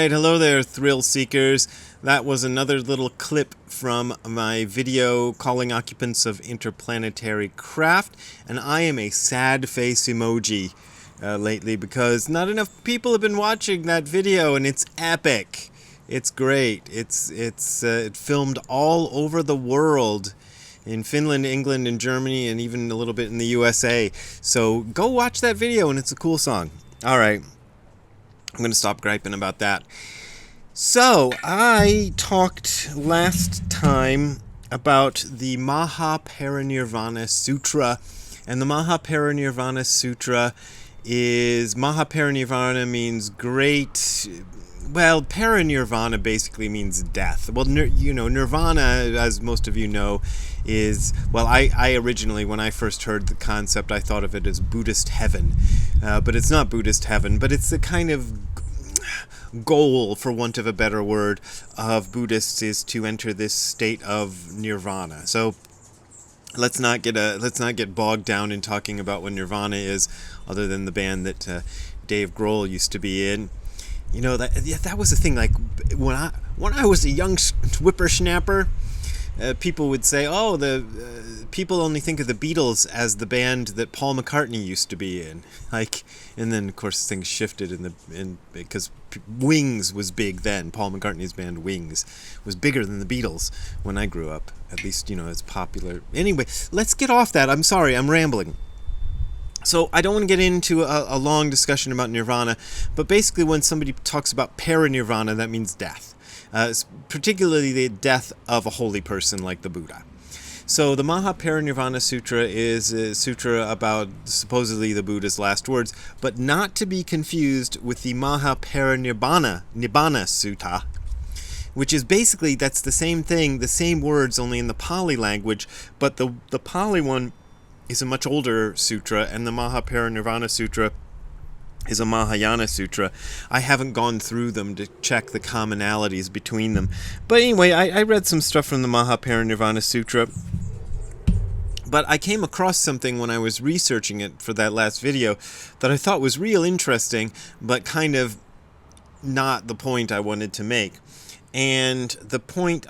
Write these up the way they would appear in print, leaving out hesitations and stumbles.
Alright, hello there, thrill seekers. That was another little clip from my video calling occupants of interplanetary craft, and I am a sad face emoji lately because not enough people have been watching that video, and it's epic. It's great. It filmed all over the world. In Finland, England, and Germany, and even a little bit in the USA. So go watch that video, and it's a cool song. Alright. I'm going to stop griping about that. So, I talked last time about the Mahaparinirvana Sutra. And the Mahaparinirvana Sutra is... Mahaparinirvana means great... Well, parinirvana basically means death. Well, nirvana, as most of you know, is... Well, I originally, when I first heard the concept, I thought of it as Buddhist heaven. But it's not Buddhist heaven, but it's the kind of goal, for want of a better word, of Buddhists is to enter this state of nirvana. So let's not get bogged down in talking about what nirvana is, other than the band that Dave Grohl used to be in. You know, that was the thing. Like when I was a young whippersnapper, people would say, "Oh, people only think of the Beatles as the band that Paul McCartney used to be in." And then of course things shifted because Wings was big then. Paul McCartney's band Wings was bigger than the Beatles when I grew up. At least, it's popular. Anyway, let's get off that. I'm sorry, I'm rambling. So I don't want to get into a long discussion about nirvana, but basically when somebody talks about parinirvana, that means death. Particularly the death of a holy person like the Buddha. So the Mahaparinirvana Sutra is a sutra about supposedly the Buddha's last words, but not to be confused with the Mahaparinirvana Nibbana Sutta, which is basically, that's the same thing, the same words, only in the Pali language, but the Pali one is a much older sutra, and the Mahaparinirvana Sutra is a Mahayana Sutra. I haven't gone through them to check the commonalities between them. But anyway, I read some stuff from the Mahaparinirvana Sutra, but I came across something when I was researching it for that last video that I thought was real interesting, but kind of not the point I wanted to make. And the point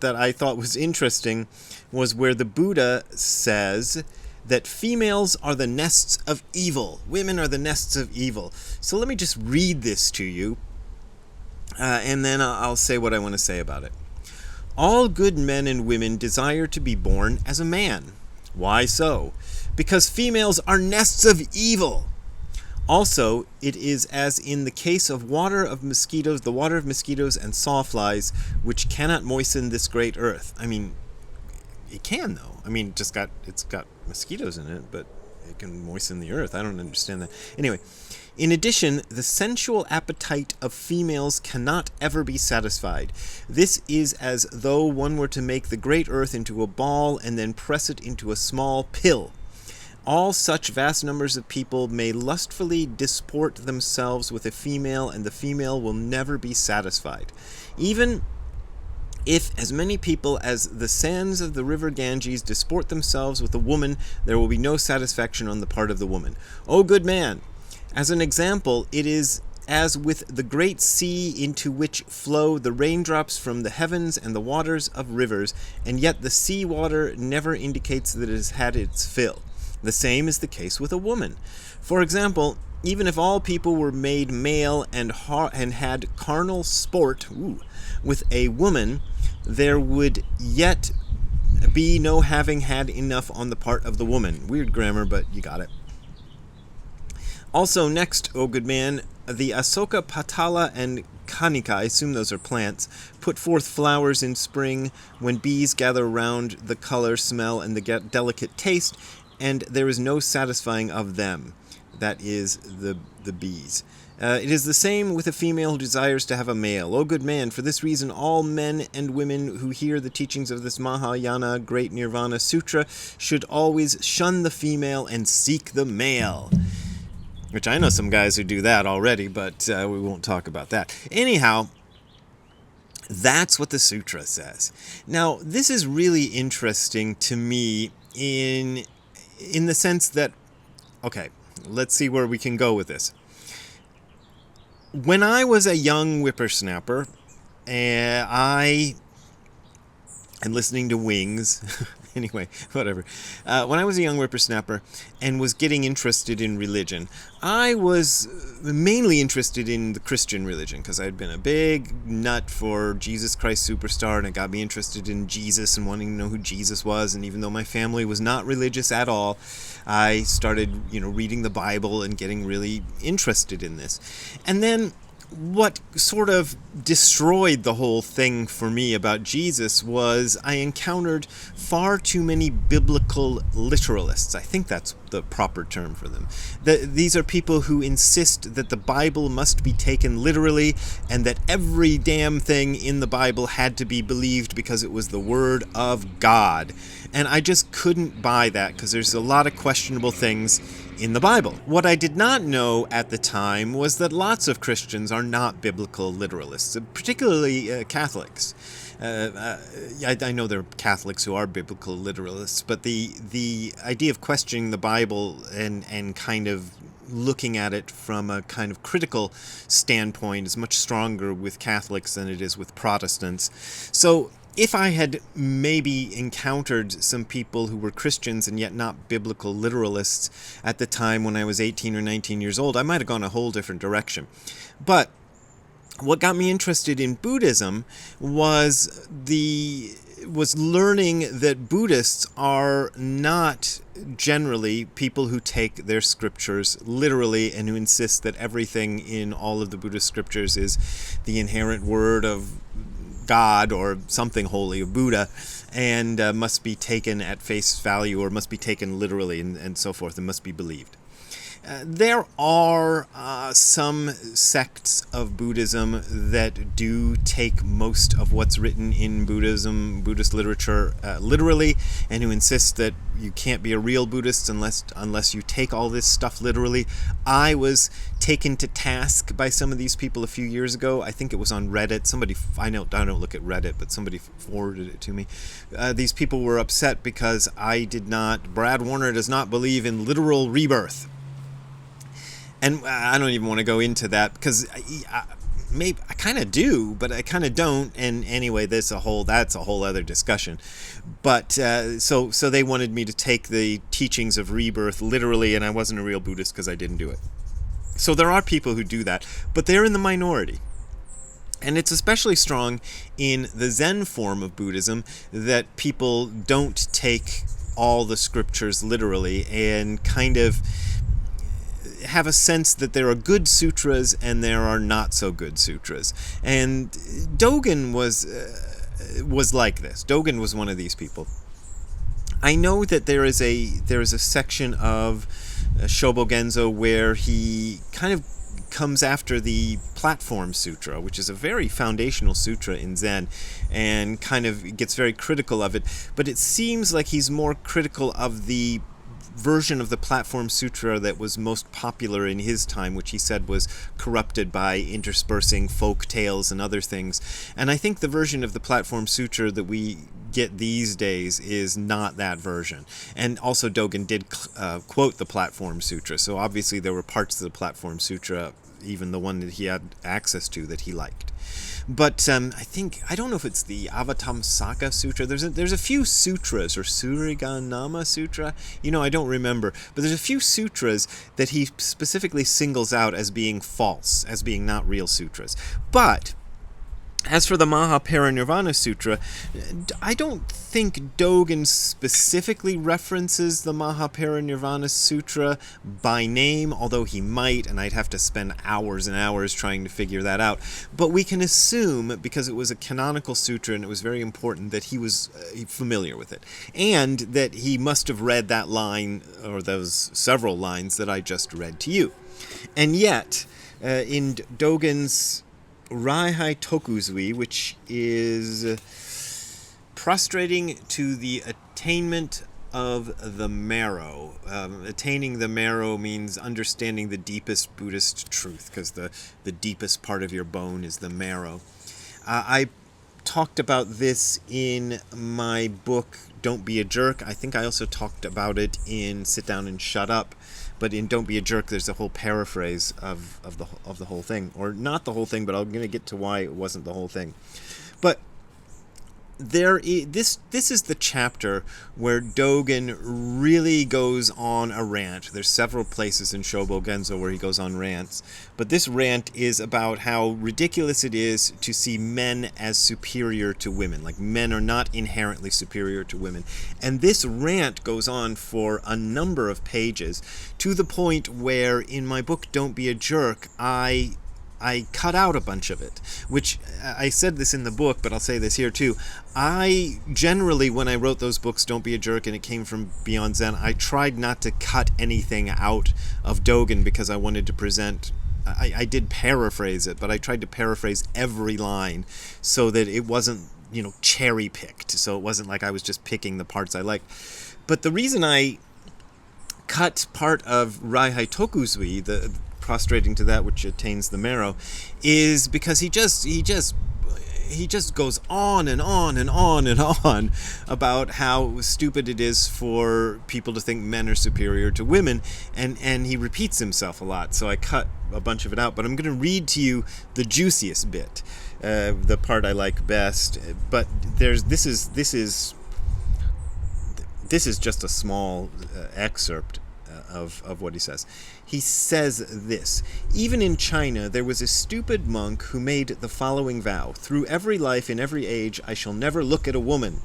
that I thought was interesting was where the Buddha says that females are the nests of evil. Women are the nests of evil. So let me just read this to you, and then I'll say what I want to say about it. All good men and women desire to be born as a man. Why so? Because females are nests of evil. Also, it is as in the case of the water of mosquitoes and sawflies, which cannot moisten this great earth. I mean, it can though. I mean, it's got mosquitoes in it, but it can moisten the earth. I don't understand that. Anyway, in addition, the sensual appetite of females cannot ever be satisfied. This is as though one were to make the great earth into a ball and then press it into a small pill. All such vast numbers of people may lustfully disport themselves with a female, and the female will never be satisfied. Even if as many people as the sands of the river Ganges disport themselves with a woman, there will be no satisfaction on the part of the woman. O good man, as an example, it is as with the great sea into which flow the raindrops from the heavens and the waters of rivers, and yet the sea water never indicates that it has had its fill. The same is the case with a woman. For example, even if all people were made male and had carnal sport with a woman, there would yet be no having had enough on the part of the woman. Weird grammar, but you got it. Also, next, O good man, the Asoka Patala and Kanika, I assume those are plants, put forth flowers in spring when bees gather round the color, smell, and the delicate taste, and there is no satisfying of them. That is the bees. It is the same with a female who desires to have a male. O good man, for this reason all men and women who hear the teachings of this Mahayana Great Nirvana Sutra should always shun the female and seek the male. Which I know some guys who do that already, but we won't talk about that. Anyhow, that's what the sutra says. Now, this is really interesting to me in the sense that, okay, let's see where we can go with this. When I was a young whippersnapper, I and listening to Wings. Anyway, whatever. When I was a young whippersnapper and was getting interested in religion, I was mainly interested in the Christian religion because I'd been a big nut for Jesus Christ Superstar, and it got me interested in Jesus and wanting to know who Jesus was. And even though my family was not religious at all, I started, reading the Bible and getting really interested in this. And then what sort of destroyed the whole thing for me about Jesus was I encountered far too many biblical literalists. I think that's the proper term for them. These are people who insist that the Bible must be taken literally and that every damn thing in the Bible had to be believed because it was the Word of God. And I just couldn't buy that because there's a lot of questionable things in the Bible. What I did not know at the time was that lots of Christians are not biblical literalists, particularly Catholics. I know there are Catholics who are biblical literalists, but the idea of questioning the Bible and kind of looking at it from a kind of critical standpoint is much stronger with Catholics than it is with Protestants. So if I had maybe encountered some people who were Christians and yet not biblical literalists at the time when I was 18 or 19 years old, I might have gone a whole different direction. But what got me interested in Buddhism was learning that Buddhists are not generally people who take their scriptures literally and who insist that everything in all of the Buddhist scriptures is the inherent word of God or something holy, or Buddha, and must be taken at face value or must be taken literally and so forth and must be believed. There are some sects of Buddhism that do take most of what's written in Buddhist literature, literally, and who insist that you can't be a real Buddhist unless you take all this stuff literally. I was taken to task by some of these people a few years ago. I think it was on Reddit. I don't look at Reddit, but somebody forwarded it to me. These people were upset because Brad Warner does not believe in literal rebirth. And I don't even want to go into that because maybe I kind of do, but I kind of don't. And anyway, that's a whole other discussion. But so they wanted me to take the teachings of rebirth literally, and I wasn't a real Buddhist because I didn't do it. So there are people who do that, but they're in the minority. And it's especially strong in the Zen form of Buddhism that people don't take all the scriptures literally and kind of have a sense that there are good sutras and there are not so good sutras. And Dogen was like this. Dogen was one of these people. I know that there is a section of Shobogenzo where he kind of comes after the Platform Sutra, which is a very foundational sutra in Zen, and kind of gets very critical of it. But it seems like he's more critical of the version of the Platform Sutra that was most popular in his time, which he said was corrupted by interspersing folk tales and other things. And I think the version of the Platform Sutra that we get these days is not that version. And also Dogen did quote the Platform Sutra, so obviously there were parts of the Platform Sutra, even the one that he had access to, that he liked. But I don't know if it's the Avatamsaka Sutra. There's a few sutras, or Suriganama Sutra. I don't remember. But there's a few sutras that he specifically singles out as being false, as being not real sutras. But as for the Mahaparinirvana Sutra, I don't think Dogen specifically references the Mahaparinirvana Sutra by name, although he might, and I'd have to spend hours and hours trying to figure that out. But we can assume, because it was a canonical sutra and it was very important, that he was familiar with it. And that he must have read that line, or those several lines that I just read to you. And yet, in Dogen's Raihai Tokuzui, which is prostrating to the attainment of the marrow. Attaining the marrow means understanding the deepest Buddhist truth, because the deepest part of your bone is the marrow. I talked about this in my book, Don't Be a Jerk. I think I also talked about it in Sit Down and Shut Up, But in Don't Be a Jerk, there's a whole paraphrase of the whole thing, or not the whole thing, but I'm going to get to why it wasn't the whole thing. But this is the chapter where Dogen really goes on a rant. There's several places in Shobo Genzo where he goes on rants, but this rant is about how ridiculous it is to see men as superior to women. Like, men are not inherently superior to women. And this rant goes on for a number of pages, to the point where in my book Don't Be a Jerk, I cut out a bunch of it, which I said this in the book, but I'll say this here too. I generally, when I wrote those books, Don't Be a Jerk, and It Came from Beyond Zen, I tried not to cut anything out of Dogen because I wanted to present, I did paraphrase it, but I tried to paraphrase every line so that it wasn't, cherry picked. So it wasn't like I was just picking the parts I liked. But the reason I cut part of Raihai Tokuzui, the prostrating to that which attains the marrow, is because he just goes on and on and on and on about how stupid it is for people to think men are superior to women, and he repeats himself a lot, so I cut a bunch of it out. But I'm going to read to you the juiciest bit, the part I like best. But this is just a small excerpt of what he says. He says this: "Even in China there was a stupid monk who made the following vow: through every life in every age I shall never look at a woman.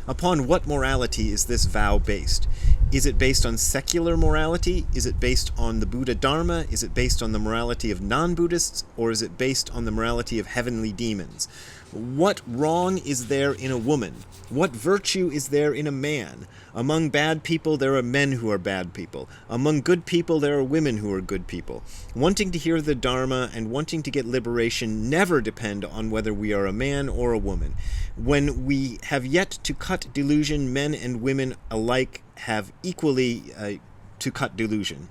Upon what morality is this vow based? Is it based on secular morality? Is it based on the Buddha Dharma? Is it based on the morality of non-Buddhists? Or is it based on the morality of heavenly demons? What wrong is there in a woman? What virtue is there in a man? Among bad people there are men who are bad people. Among good people there are women who are good people. Wanting to hear the Dharma and wanting to get liberation never depend on whether we are a man or a woman. When we have yet to cut delusion, men and women alike have equally to cut delusion.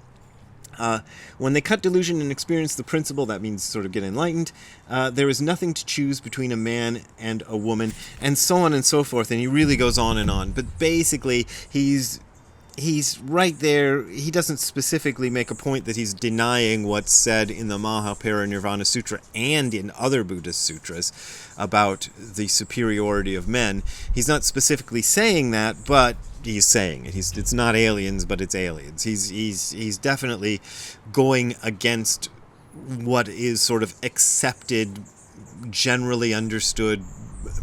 When they cut delusion and experience the principle, that means sort of get enlightened, there is nothing to choose between a man and a woman," and so on and so forth. And he really goes on and on. But basically, he's right there. He doesn't specifically make a point that he's denying what's said in the Mahaparinirvana Sutra and in other Buddhist sutras about the superiority of men. He's not specifically saying that, but he's saying it. It's not aliens, but it's aliens. He's definitely going against what is sort of accepted, generally understood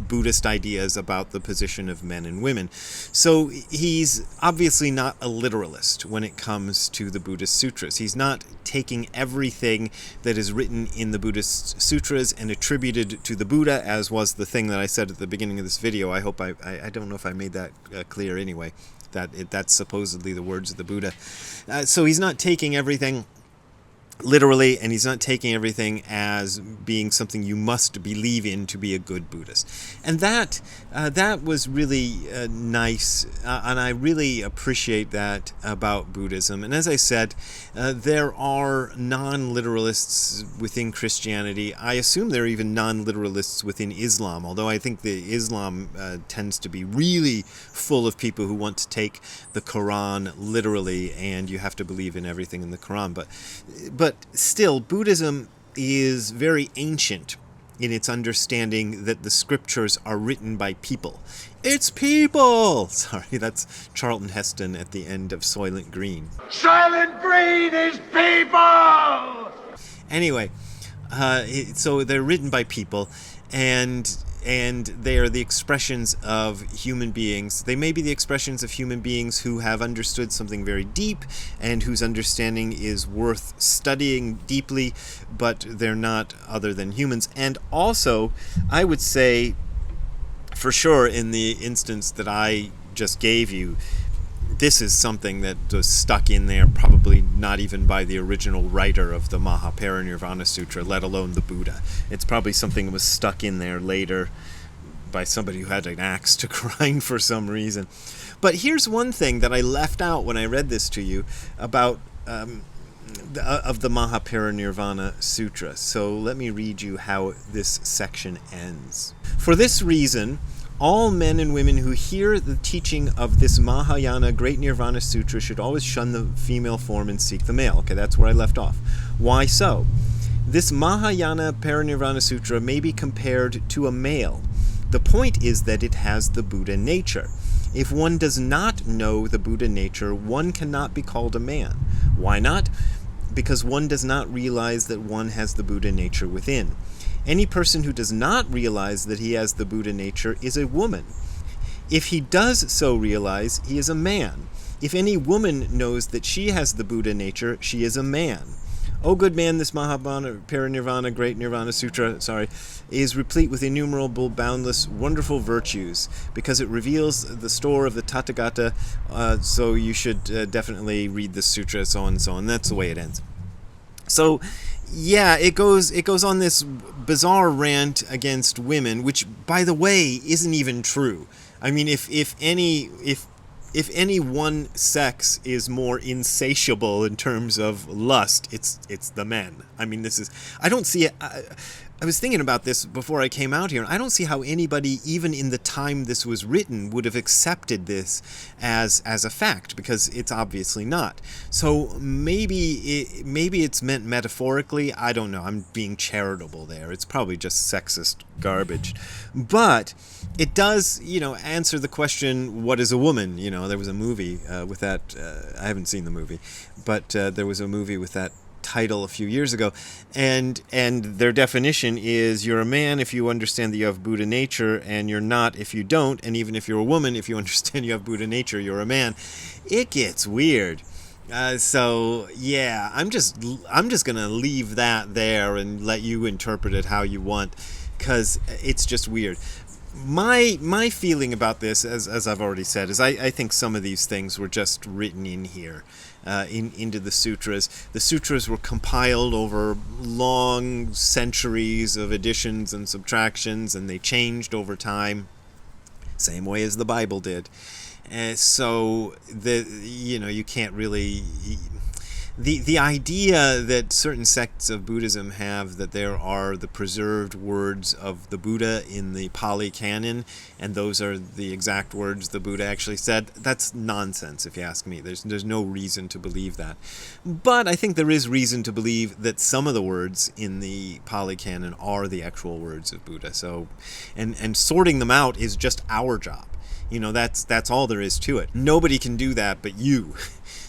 Buddhist ideas about the position of men and women. So he's obviously not a literalist when it comes to the Buddhist sutras. He's not taking everything that is written in the Buddhist sutras and attributed to the Buddha, as was the thing that I said at the beginning of this video. I hope I don't know if I made that clear anyway, that's supposedly the words of the Buddha. So he's not taking everything literally, and he's not taking everything as being something you must believe in to be a good Buddhist. And that was really nice, and I really appreciate that about Buddhism. And as I said, there are non-literalists within Christianity. I assume there are even non-literalists within Islam, although I think the Islam tends to be really full of people who want to take the Quran literally, and you have to believe in everything in the Quran. But still, Buddhism is very ancient in its understanding that the scriptures are written by people. It's people! Sorry, that's Charlton Heston at the end of Soylent Green. Soylent Green is people! Anyway, so they're written by people, and they are the expressions of human beings. They may be the expressions of human beings who have understood something very deep and whose understanding is worth studying deeply, but they're not other than humans. And also, I would say, for sure, in the instance that I just gave you, this is something that was stuck in there, probably not even by the original writer of the Mahaparinirvana Sutra, let alone the Buddha. It's probably something that was stuck in there later by somebody who had an axe to grind for some reason. But here's one thing that I left out when I read this to you about of the Mahaparinirvana Sutra. So let me read you how this section ends. "For this reason, All men and women who hear the teaching of this Mahayana Great Nirvana Sutra should always shun the female form and seek the male. Okay, that's where I left off. Why so? This Mahayana Parinirvana Sutra may be compared to a male. The point is that it has the Buddha nature. If one does not know the Buddha nature, one cannot be called a man. Why not? Because one does not realize that one has the Buddha nature within. Any person who does not realize that he has the Buddha nature is a woman. If he does so realize, he is a man. If any woman knows that she has the Buddha nature, she is a man. O good man, this Mahayana Parinirvana Great Nirvana Sutra, is replete with innumerable, boundless, wonderful virtues, because it reveals the store of the Tathagata, so you should definitely read the sutra, so on and so on. That's the way it ends. So, yeah, it goes on this bizarre rant against women, which, by the way, isn't even true. I mean, if any one sex is more insatiable in terms of lust, it's the men. I mean, I don't see it. I was thinking about this before I came out here, and I don't see how anybody, even in the time this was written, would have accepted this as a fact, because it's obviously not. So maybe it's meant metaphorically. I don't know. I'm being charitable there. It's probably just sexist garbage. But it does, answer the question, what is a woman? There was a movie with that. I haven't seen the movie, but there was a movie with that title a few years ago, and their definition is, you're a man if you understand that you have Buddha nature, and you're not if you don't, and even if you're a woman, if you understand you have Buddha nature, you're a man. It gets weird. So yeah, I'm just gonna leave that there and let you interpret it how you want, because it's just weird. My feeling about this, as I've already said, is I think some of these things were just written in here, into the sutras. The sutras were compiled over long centuries of additions and subtractions, and they changed over time, same way as the Bible did. So you can't really. The idea that certain sects of Buddhism have that there are the preserved words of the Buddha in the Pali Canon, and those are the exact words the Buddha actually said, that's nonsense if you ask me. There's no reason to believe that. But I think there is reason to believe that some of the words in the Pali Canon are the actual words of Buddha. So, and sorting them out is just our job. That's all there is to it. Nobody can do that but you.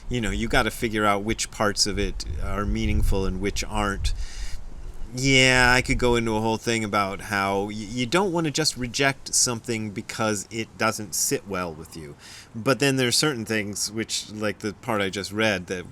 You got to figure out which parts of it are meaningful and which aren't. Yeah, I could go into a whole thing about how you don't want to just reject something because it doesn't sit well with you. But then there's certain things which, like the part I just read, that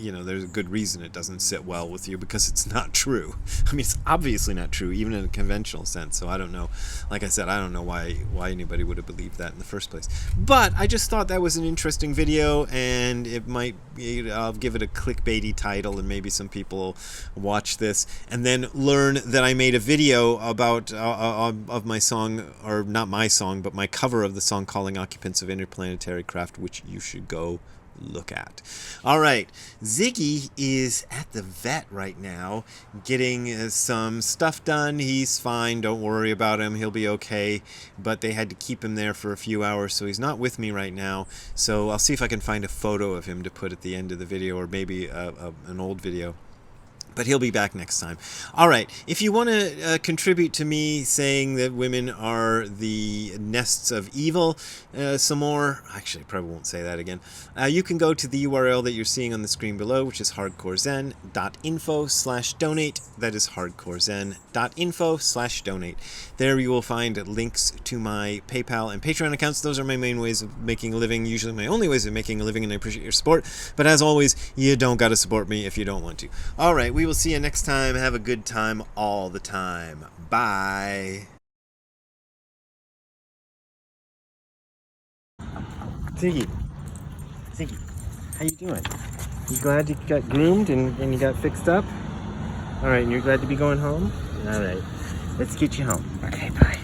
there's a good reason it doesn't sit well with you, because it's not true. I mean, it's obviously not true, even in a conventional sense. So I don't know. Like I said, I don't know why anybody would have believed that in the first place. But I just thought that was an interesting video, and it might be, I'll give it a clickbaity title, and maybe some people will watch this and then learn that I made a video about of my song, or not my song, but my cover of the song Calling Occupants of Interplanetary Craft, which you should go look at. All right, Ziggy is at the vet right now getting some stuff done. He's fine, don't worry about him, he'll be okay, but they had to keep him there for a few hours, so he's not with me right now. So I'll see if I can find a photo of him to put at the end of the video, or maybe an old video. But he'll be back next time. All right, if you want to contribute to me saying that women are the nests of evil some more, actually I probably won't say that again, you can go to the URL that you're seeing on the screen below, which is hardcorezen.info/donate. That is hardcorezen.info/donate. There you will find links to my PayPal and Patreon accounts. Those are my main ways of making a living, usually my only ways of making a living, and I appreciate your support. But as always, you don't got to support me if you don't want to. All right, we will see you next time. Have a good time all the time. Bye. Ziggy, how you doing? You glad you got groomed and you got fixed up? All right, and you're glad to be going home? All right, let's get you home. Okay, bye.